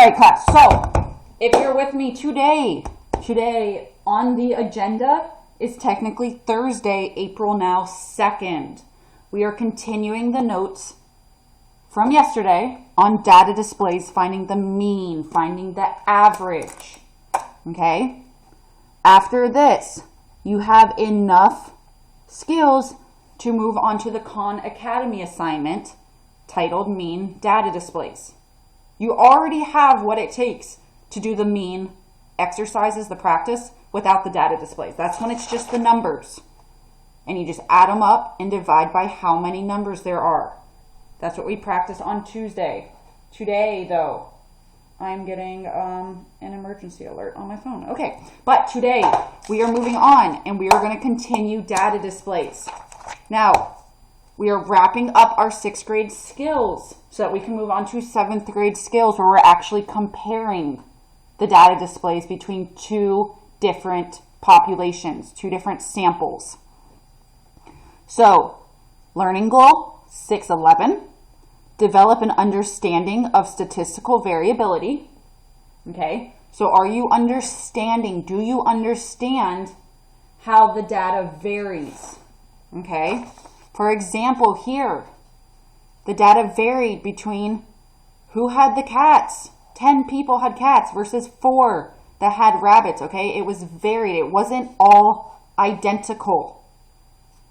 right, class. So if you're with me today on the agenda is technically Thursday, April now 2nd. We are continuing the notes from yesterday on data displays, finding the mean, finding the average. Okay? After this, you have enough skills to move on to the Khan Academy assignment titled Mean Data Displays. You already have what it takes to do the mean exercises, the practice, without the data displays. That's when it's just the numbers. And you just add them up and divide by how many numbers there are. That's what we practice on Tuesday. Today, though, I'm getting an emergency alert on my phone. Okay, but today we are moving on and we are going to continue data displays. Now, we are wrapping up our 6th grade skills so that we can move on to 7th grade skills where we're actually comparing the data displays between two different populations, two different samples. So, learning goal 611, develop an understanding of statistical variability. Okay, so are you understanding, do you understand how the data varies? Okay, for example here, the data varied between who had the cats. 10 people had cats versus 4 that had rabbits, okay? It was varied. It wasn't all identical.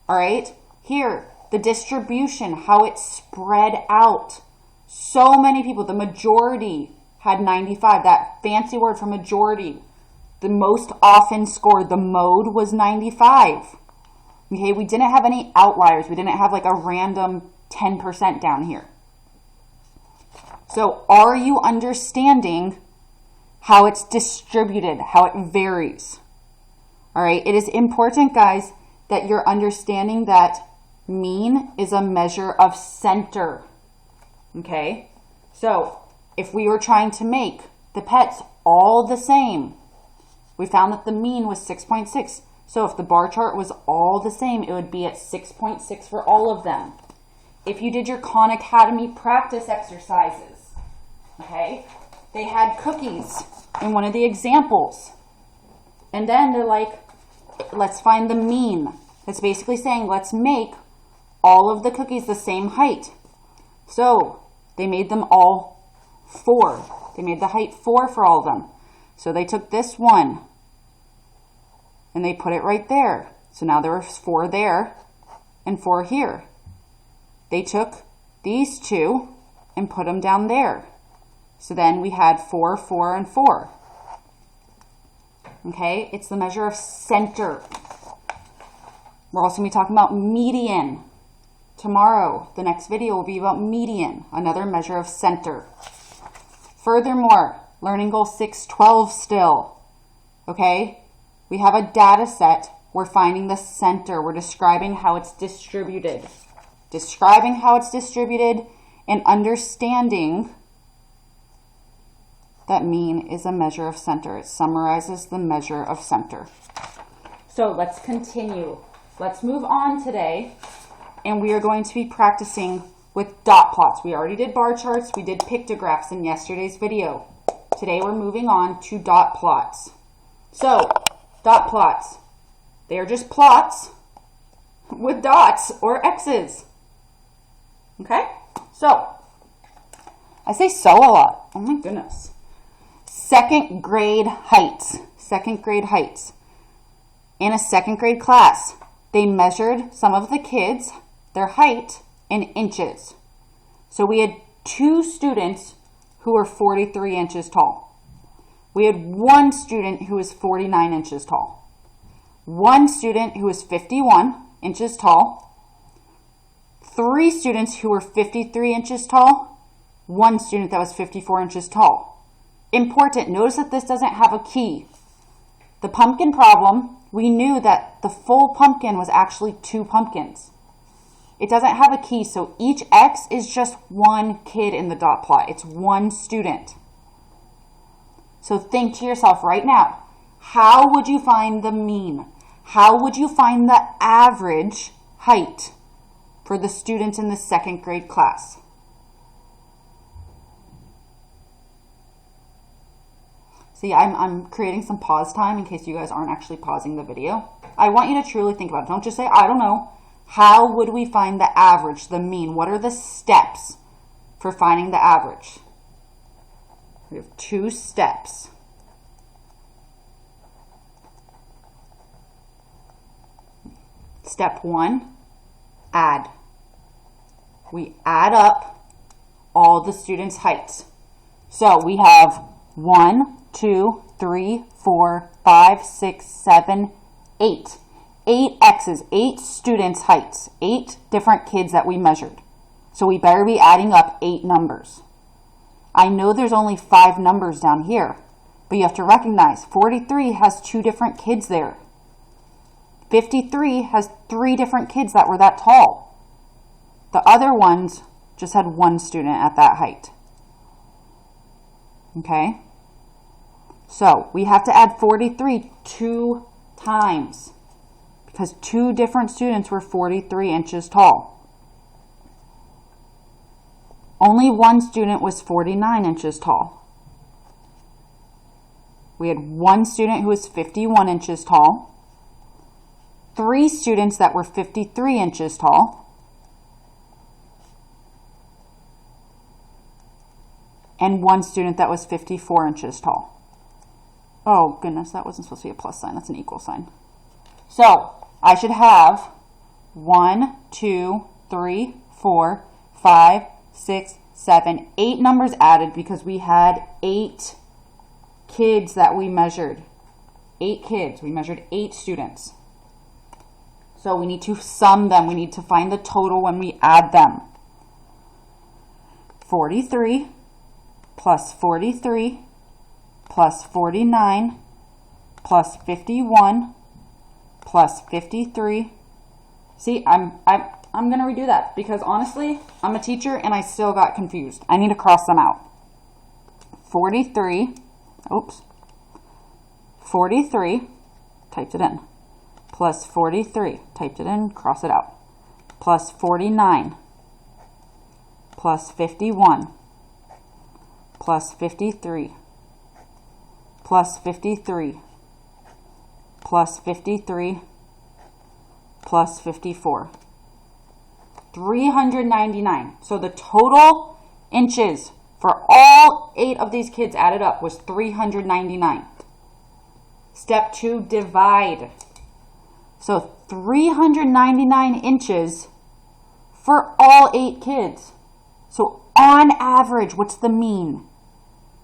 All right? Here, the distribution, how it spread out. So many people, the majority had 95. That fancy word for majority. The most often scored, the mode was 95. Okay, we didn't have any outliers. We didn't have like a random 10% down here. So are you understanding how it's distributed, how it varies? All right, it is important, guys, that you're understanding that mean is a measure of center. Okay, so if we were trying to make the pets all the same, we found that the mean was 6.6. So if the bar chart was all the same, it would be at 6.6 for all of them. If you did your Khan Academy practice exercises, okay, they had cookies in one of the examples. And then they're like, let's find the mean. It's basically saying, let's make all of the cookies the same height. So they made them all 4. They made the height 4 for all of them. So they took this one and they put it right there. So now there were 4 there and 4 here. They took these 2 and put them down there. So then we had 4, 4, and 4. Okay, it's the measure of center. We're also going to be talking about median. Tomorrow, the next video will be about median, another measure of center. Furthermore, learning goal 612 still. Okay, we have a data set. We're finding the center. We're describing how it's distributed. Describing how it's distributed and understanding that mean is a measure of center. It summarizes the measure of center. So let's continue. Let's move on today, and we are going to be practicing with dot plots. We already did bar charts. We did pictographs in yesterday's video. Today we're moving on to dot plots. So, dot plots. They are just plots with dots or X's. Okay? So, I say so a lot. Oh my goodness. 2nd grade heights. 2nd grade heights. In a 2nd grade class, they measured some of the kids, their height, in inches. So we had 2 students who were 43 inches tall. We had 1 student who was 49 inches tall. 1 student who was 51 inches tall. 3 students who were 53 inches tall. 1 student that was 54 inches tall. Important, notice that this doesn't have a key. The pumpkin problem, we knew that the full pumpkin was actually 2 pumpkins. It doesn't have a key, so each X is just 1 kid in the dot plot. It's 1 student. So think to yourself right now, how would you find the mean? How would you find the average height for the students in the 2nd grade class? See, I'm creating some pause time in case you guys aren't actually pausing the video. I want you to truly think about it. Don't just say, I don't know. How would we find the average, the mean? What are the steps for finding the average? We have 2 steps. Step 1, add. We add up all the students' heights. So we have 1, 2, 3, 4, 5, 6, 7, 8. 8 X's, 8 students' heights, 8 different kids that we measured. So we better be adding up 8 numbers. I know there's only 5 numbers down here, but you have to recognize 43 has 2 different kids there. 53 has 3 different kids that were that tall. The other ones just had 1 student at that height. Okay? So we have to add 43 2 times because 2 different students were 43 inches tall. Only 1 student was 49 inches tall. We had 1 student who was 51 inches tall, 3 students that were 53 inches tall, and 1 student that was 54 inches tall. Oh goodness, that wasn't supposed to be a plus sign. That's an equal sign. So I should have 1, 2, 3, 4, 5, 6, 7, 8 numbers added because we had 8 kids that we measured. 8 kids. We measured 8 students. So we need to sum them. We need to find the total when we add them. 43 plus 43 plus 49 plus 51 plus 53. See, I'm going to redo that because honestly, I'm a teacher and I still got confused. I need to cross them out. 43, 43, typed it in, plus 43, typed it in, cross it out, plus 49, plus 51, plus 53, plus 53, plus 53, plus 54. 399. So the total inches for all 8 of these kids added up was 399. Step 2, divide. So 399 inches for all 8 kids. So on average, what's the mean?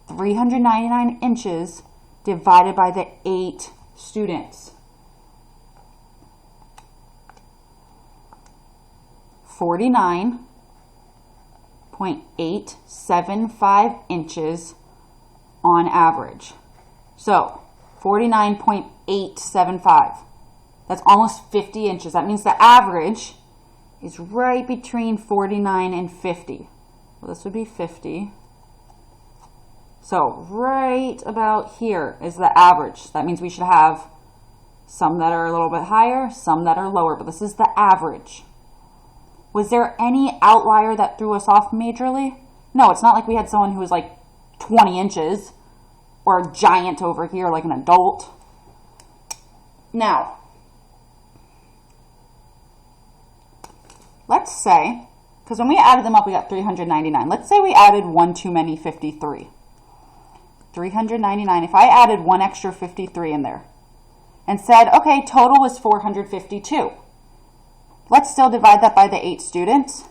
399 inches divided by the 8 students. 49.875 inches on average. So 49.875. That's almost 50 inches. That means the average is right between 49 and 50. Well, this would be 50. So right about here is the average. That means we should have some that are a little bit higher, some that are lower, but this is the average. Was there any outlier that threw us off majorly? No, it's not like we had someone who was like 20 inches or a giant over here like an adult. Now, let's say, because when we added them up, we got 399. Let's say we added 1 too many 53. 399. If I added 1 extra 53 in there and said, okay, total was 452. Let's still divide that by the 8 students.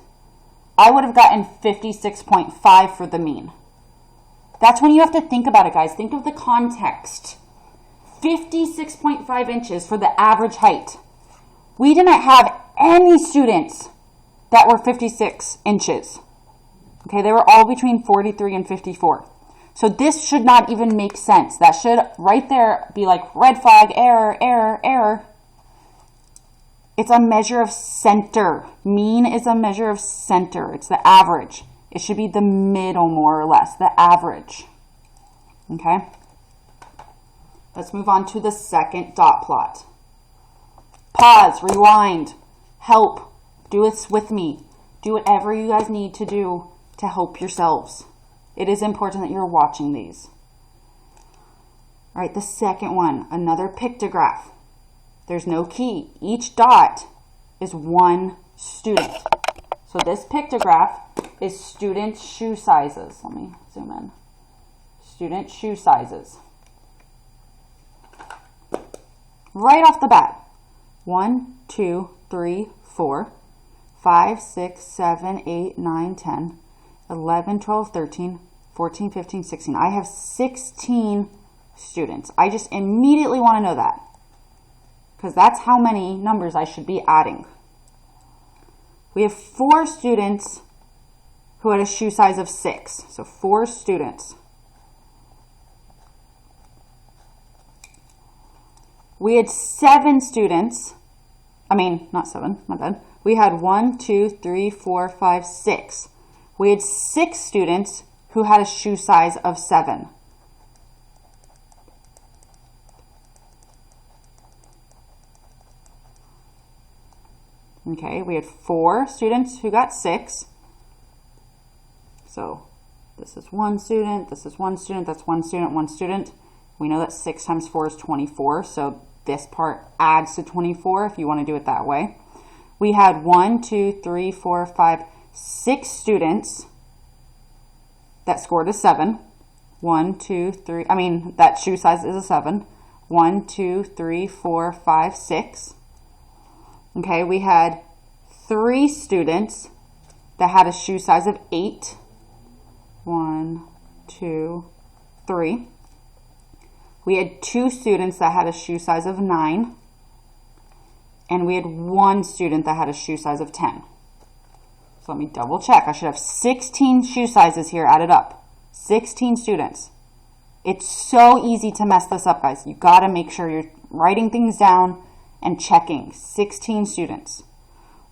I would have gotten 56.5 for the mean. That's when you have to think about it, guys. Think of the context. 56.5 inches for the average height. We didn't have any students that were 56 inches. Okay, they were all between 43 and 54. So this should not even make sense. That should right there be like red flag, error, error, error. It's a measure of center. Mean is a measure of center. It's the average. It should be the middle more or less, the average. Okay? Let's move on to the second dot plot. Pause, rewind, help. Do this with me. Do whatever you guys need to do to help yourselves. It is important that you're watching these. All right, the second one, another pictograph. There's no key. Each dot is one student. So this pictograph is student shoe sizes. Let me zoom in. Student shoe sizes. Right off the bat. 1, 2, 3, 4, 5, 6, 7, 8, 9, 10, 11, 12, 13, 14, 15, 16. I have 16 students. I just immediately want to know that because that's how many numbers I should be adding. We have 4 students who had a shoe size of 6. So 4 students. We had 7 students. Not 7, my bad. We had 1, 2, 3, 4, 5, 6. We had 6 students who had a shoe size of 7. Okay, we had 4 students who got 6. So this is 1 student, this is 1 student, that's 1 student, 1 student. We know that 6 times 4 is 24, so this part adds to 24 if you want to do it that way. We had 1, 2, 3, 4, 5, 6 students that scored a 7. 1, 2, 3, that shoe size is a 7. 1, 2, 3, 4, 5, 6. Okay, we had 3 students that had a shoe size of 8. 1, 2, 3. We had 2 students that had a shoe size of 9. And we had 1 student that had a shoe size of 10. So let me double check. I should have 16 shoe sizes here added up. 16 students. It's so easy to mess this up, guys. You got to make sure you're writing things down and checking. 16 students.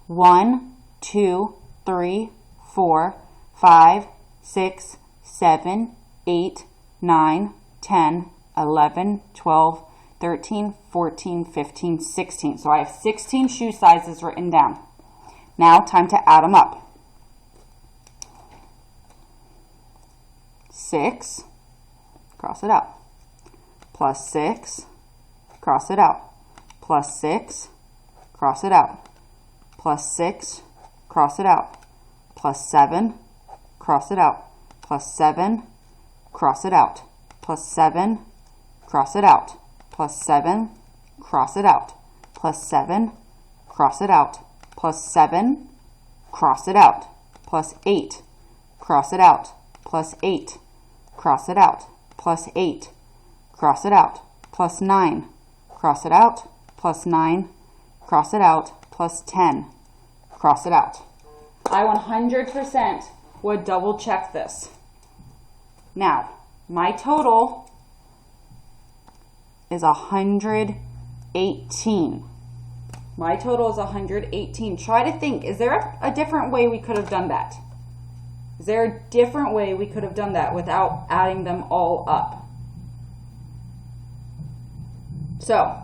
1, 2, 3, 4, 5, 6, 7, 8, 9, 10, 11, 12, 13, 14, 15, 16. So I have 16 shoe sizes written down. Now time to add them up. 6, cross it out. Plus 6, cross it out. Plus 6, cross it out. Plus 6, cross it out. Plus 7, cross it out. Plus 7, cross it out. Plus 7, cross it out. Plus 7, cross it out. Plus 7, cross it out. Plus 7, cross it out. Plus 8, cross it out. Plus 8, cross it out. Plus 8, cross it out. Plus 9, cross it out. Plus 9, cross it out. Plus 10, cross it out. I 100% would double check this. Now, my total is 118. My total is 118. Try to think, is there a different way we could have done that? Is there a different way we could have done that without adding them all up? So,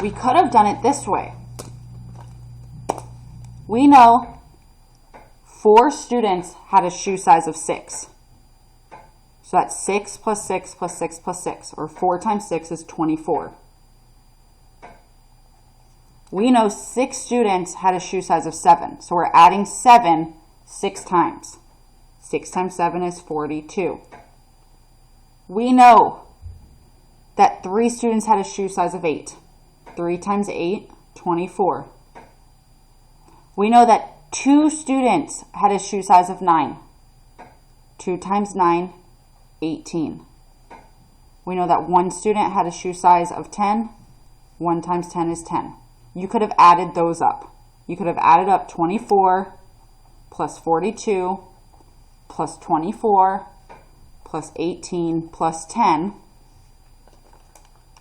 we could have done it this way. We know 4 students had a shoe size of 6. So that's 6 plus 6 plus 6 plus 6, or 4 times 6 is 24. We know 6 students had a shoe size of 7. So we're adding 7 6 times. 6 times 7 is 42. We know that 3 students had a shoe size of 8. 3 times 8, 24. We know that 2 students had a shoe size of 9. 2 times 9, 18. We know that 1 student had a shoe size of 10. 1 times 10 is 10. You could have added those up. You could have added up 24 plus 42 plus 24 plus 18 plus 10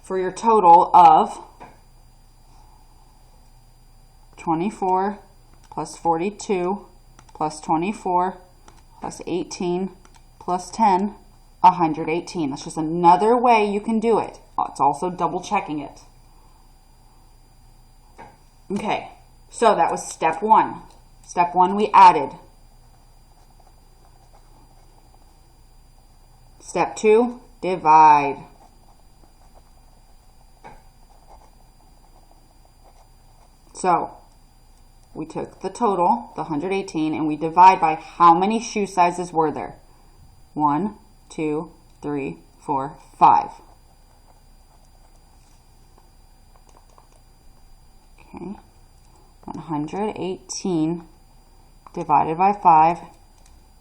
for your total of 24 plus 42 plus 24 plus 18 plus 10, 118. That's just another way you can do it. It's also double checking it. Okay, so that was step 1. Step 1 we added. Step 2, divide. So we took the total, the 118, and we divide by how many shoe sizes were there? 1, 2, 3, 4, 5. Okay, 118 divided by 5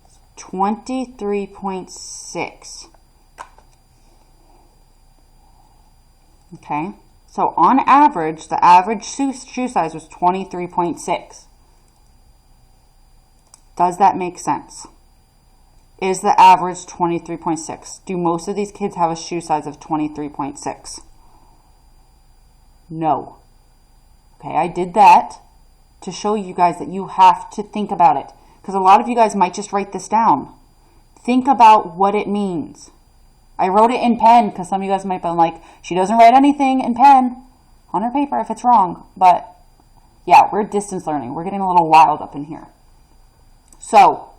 is 23.6. Okay, so on average, the average shoe size was 23.6. Does that make sense? Is the average 23.6? Do most of these kids have a shoe size of 23.6? No. Okay, I did that to show you guys that you have to think about it, because a lot of you guys might just write this down. Think about what it means. I wrote it in pen because some of you guys might be like, she doesn't write anything in pen on her paper if it's wrong. But yeah, we're distance learning. We're getting a little wild up in here. So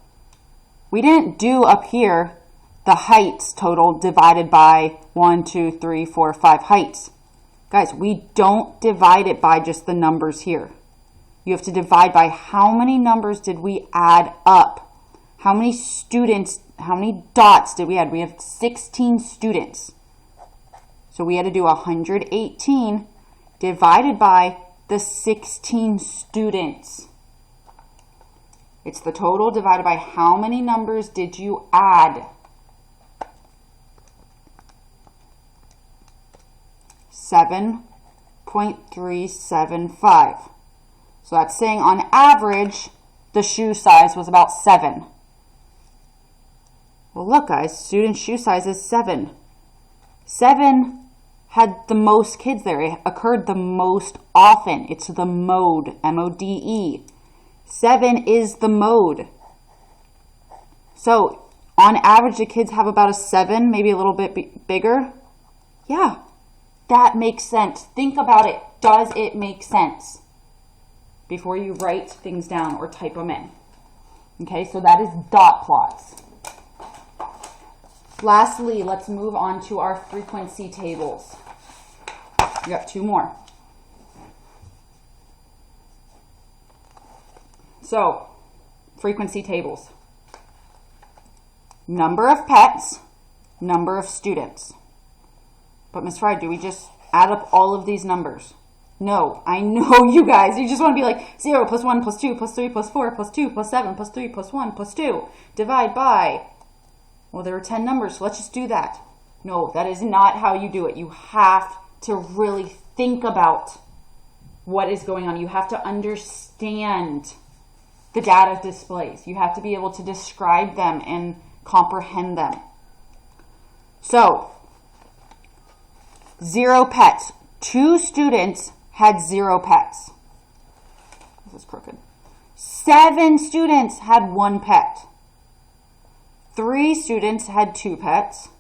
we didn't do up here the heights total divided by 1, 2, 3, 4, 5 heights. Guys, we don't divide it by just the numbers here. You have to divide by how many numbers did we add up. How many students, how many dots did we add? We have 16 students. So we had to do 118 divided by the 16 students. It's the total divided by how many numbers did you add? 7.375. So that's saying on average, the shoe size was about 7. Well, look, guys, student shoe size is 7. 7 had the most kids there. It occurred the most often. It's the mode, M-O-D-E. 7 is the mode. So, on average, the kids have about a 7, maybe a little bit bigger. Yeah, that makes sense. Think about it. Does it make sense? Before you write things down or type them in. Okay, so that is dot plots. Lastly, let's move on to our frequency tables. We got 2 more. So, frequency tables. Number of pets, number of students. But Ms. Fry, do we just add up all of these numbers? No, I know you guys. You just want to be like 0 plus 1 plus 2 plus 3 plus 4 plus 2 plus 7 plus 3 plus 1 plus 2. Divide by. Well, there are 10 numbers, so let's just do that. No, that is not how you do it. You have to really think about what is going on. You have to understand the data displays. You have to be able to describe them and comprehend them. So, 0 pets. 2 students had 0 pets. This is crooked. 7 students had 1 pet. 3 students had 2 pets.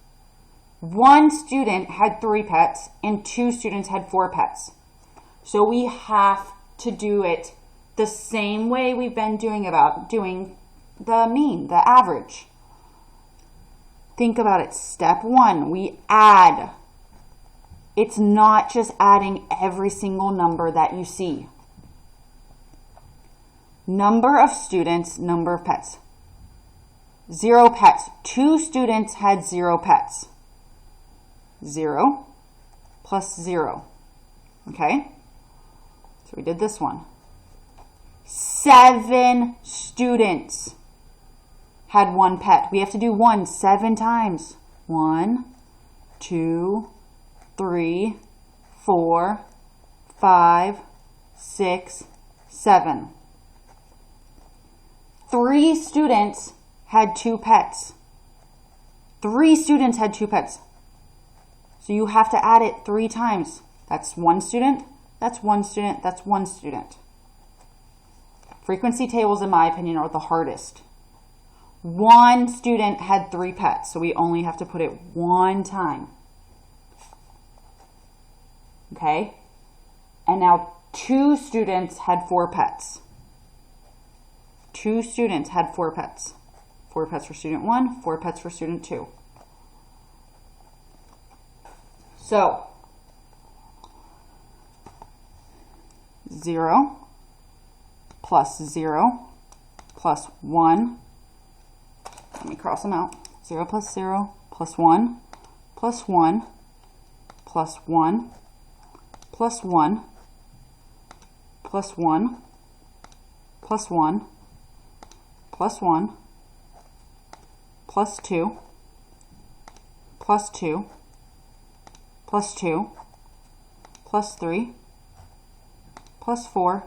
1 student had 3 pets, and 2 students had 4 pets. So we have to do it the same way we've been doing the mean, the average. Think about it. Step 1, we add. It's not just adding every single number that you see. Number of students, number of pets. 0 pets. 2 students had 0 pets. 0 plus 0. Okay? So we did this one. 7 students had 1 pet. We have to do 1 7 times. 1, 2, 3, 4, 5, 6, 7. 3 students had 2 pets. 3 students had 2 pets. So you have to add it 3 times. That's 1 student, that's 1 student, that's 1 student. Frequency tables, in my opinion, are the hardest. 1 student had 3 pets, so we only have to put it 1 time. Okay? And now 2 students had 4 pets. 2 students had 4 pets. 4 pets for student 1, 4 pets for student 2. So 0 plus 0 plus 1. Let me cross them out. 0 plus 0 plus 1 plus 1 plus 1 plus 1 plus 1 plus 1 plus 1 plus 2 plus 2 plus 2 plus 3 plus 4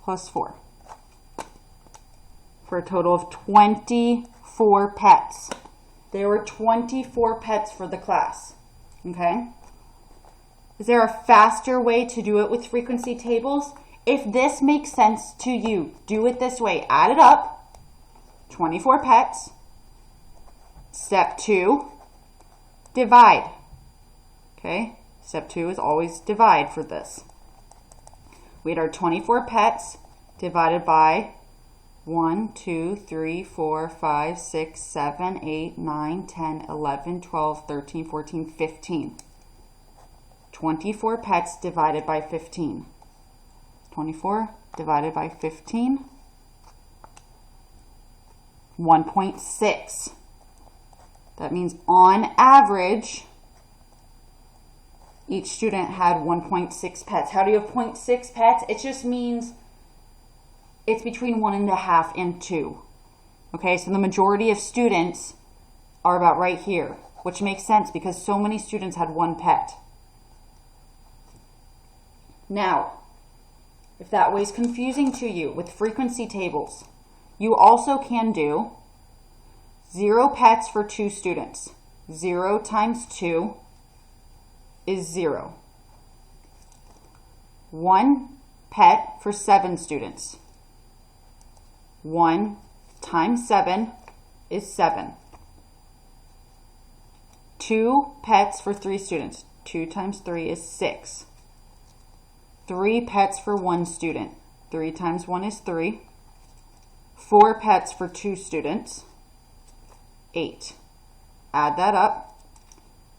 plus 4, for a total of 24 pets. There were 24 pets for the class. Okay? Is there a faster way to do it with frequency tables? If this makes sense to you, do it this way. Add it up. 24 pets. Step 2, divide. Okay? Step 2 is always divide for this. We had our 24 pets divided by 1, 2, 3, 4, 5, 6, 7, 8, 9, 10, 11, 12, 13, 14, 15. 24 pets divided by 15. 24 divided by 15. 1.6. That means on average, each student had 1.6 pets. How do you have 0.6 pets? It just means it's between 1.5 and 2. Okay, so the majority of students are about right here, which makes sense because so many students had 1 pet. Now, if that way is confusing to you with frequency tables, you also can do 0 pets for 2 students. 0 times 2 is 0. 1 pet for 7 students. 1 times 7 is 7. 2 pets for 3 students. 2 times 3 is 6. 3 pets for 1 student. 3 times 1 is 3. 4 pets for 2 students. 8. Add that up.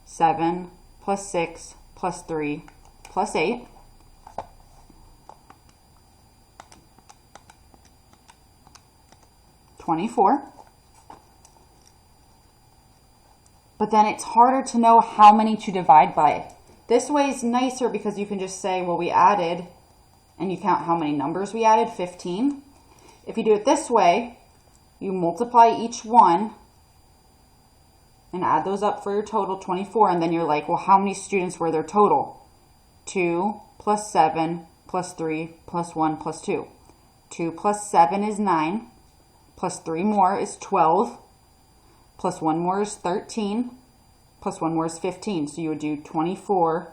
7 plus 6 plus 3 plus 8. $24. But then it's harder to know how many to divide by. This way is nicer because you can just say, well, we added, and you count how many numbers we added, 15. If you do it this way, you multiply each one and add those up for your total, 24, and then you're like, well, how many students were there total? 2 plus 7 plus 3 plus 1 plus 2. 2 plus 7 is 9, plus 3 more is 12, plus 1 more is 13, plus 1 more is 15. So you would do 24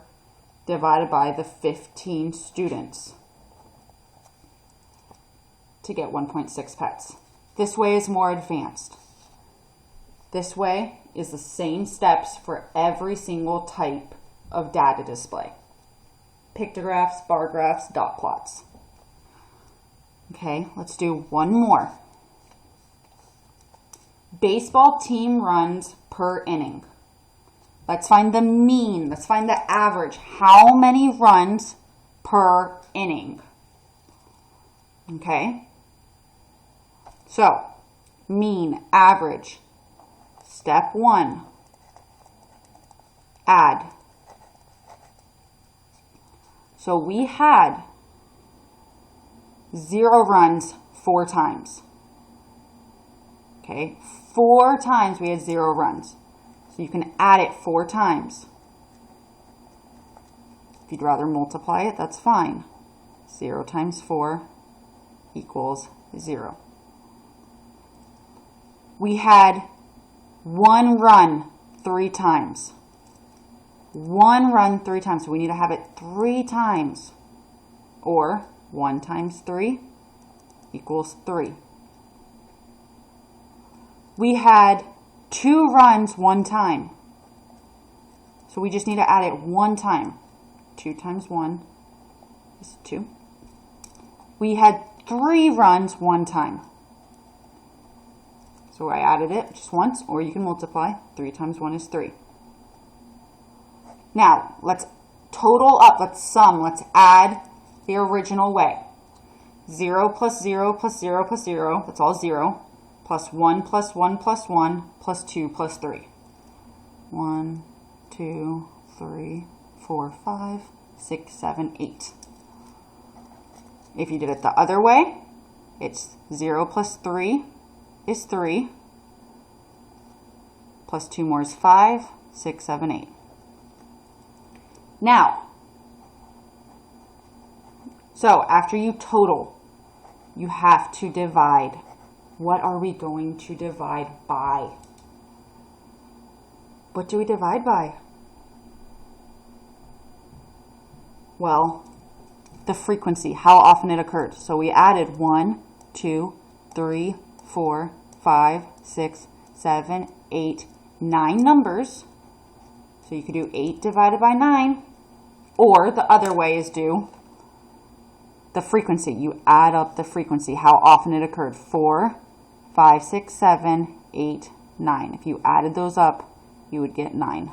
divided by the 15 students to get 1.6 pets. This way is more advanced. This way is the same steps for every single type of data display. Pictographs, bar graphs, dot plots. Okay, let's do one more. Baseball team runs per inning. Let's find the mean. Let's find the average. How many runs per inning? Okay. So, mean, average. Step 1. Add. So we had 0 runs 4 times. Okay, 4 times we had 0 runs. So you can add it 4 times. If you'd rather multiply it, that's fine. 0 times 4 equals 0. We had 1 run 3 times. 1 run 3 times. So we need to have it 3 times. Or 1 times 3 equals 3. We had 2 runs 1 time. So we just need to add it 1 time. 2 times 1 is 2. We had 3 runs 1 time. So I added it just once, or you can multiply. 3 times 1 is 3. Now, let's total up, let's sum, let's add the original way. 0 plus 0 plus 0 plus 0, that's all 0, plus 1 plus 1 plus 1, plus 2 plus 3. 1, 2, 3, 4, 5, 6, 7, 8. If you did it the other way, it's 0 plus 3 is 3, plus 2 more is 5, 6, 7, 8. Now, so after you total, you have to divide. What are we going to divide by? What do we divide by? Well, the frequency, how often it occurred. So we added 1, 2, 3, 4, 5, 6, 7, 8, 9 numbers. So you could do 8 divided by 9. Or the other way is do the frequency. You add up the frequency, how often it occurred. 4, 5, 6, 7, 8, 9. If you added those up, you would get 9.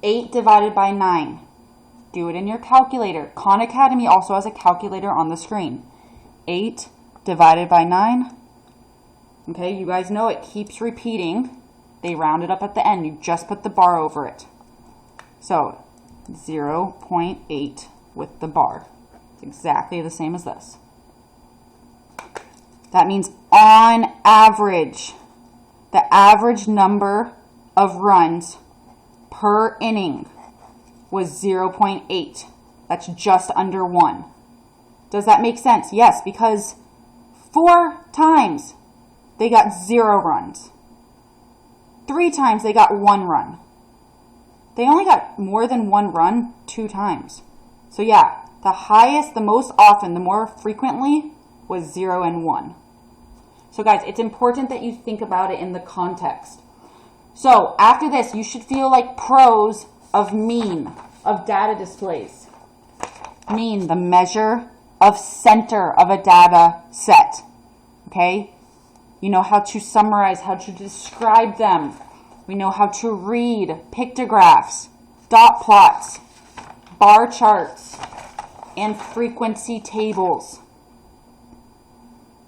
8 divided by 9. Do it in your calculator. Khan Academy also has a calculator on the screen. 8 divided by 9. Okay, you guys know it keeps repeating. They round it up at the end. You just put the bar over it. So 0.8 with the bar. It's exactly the same as this. That means on average, the average number of runs per inning was 0.8. That's just under 1. Does that make sense? Yes, because 4 times they got 0 runs. 3 times they got 1 run. They only got more than 1 run 2 times. So yeah, the highest, the most often, the more frequently was 0 and 1. So guys, it's important that you think about it in the context. So after this, you should feel like pros of mean, of data displays. Mean, the measure of center of a data set. Okay? You know how to summarize, how to describe them. We know how to read pictographs, dot plots, bar charts, and frequency tables.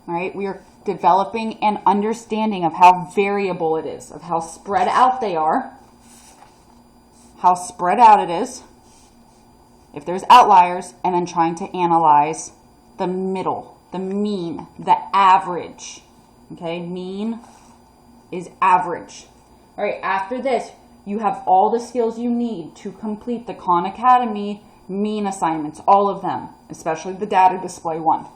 All right? We are developing an understanding of how variable it is, of how spread out they are, how spread out it is, if there's outliers, and then trying to analyze the middle, the mean, the average. Okay, mean is average. All right, after this, you have all the skills you need to complete the Khan Academy mean assignments, all of them, especially the data display one.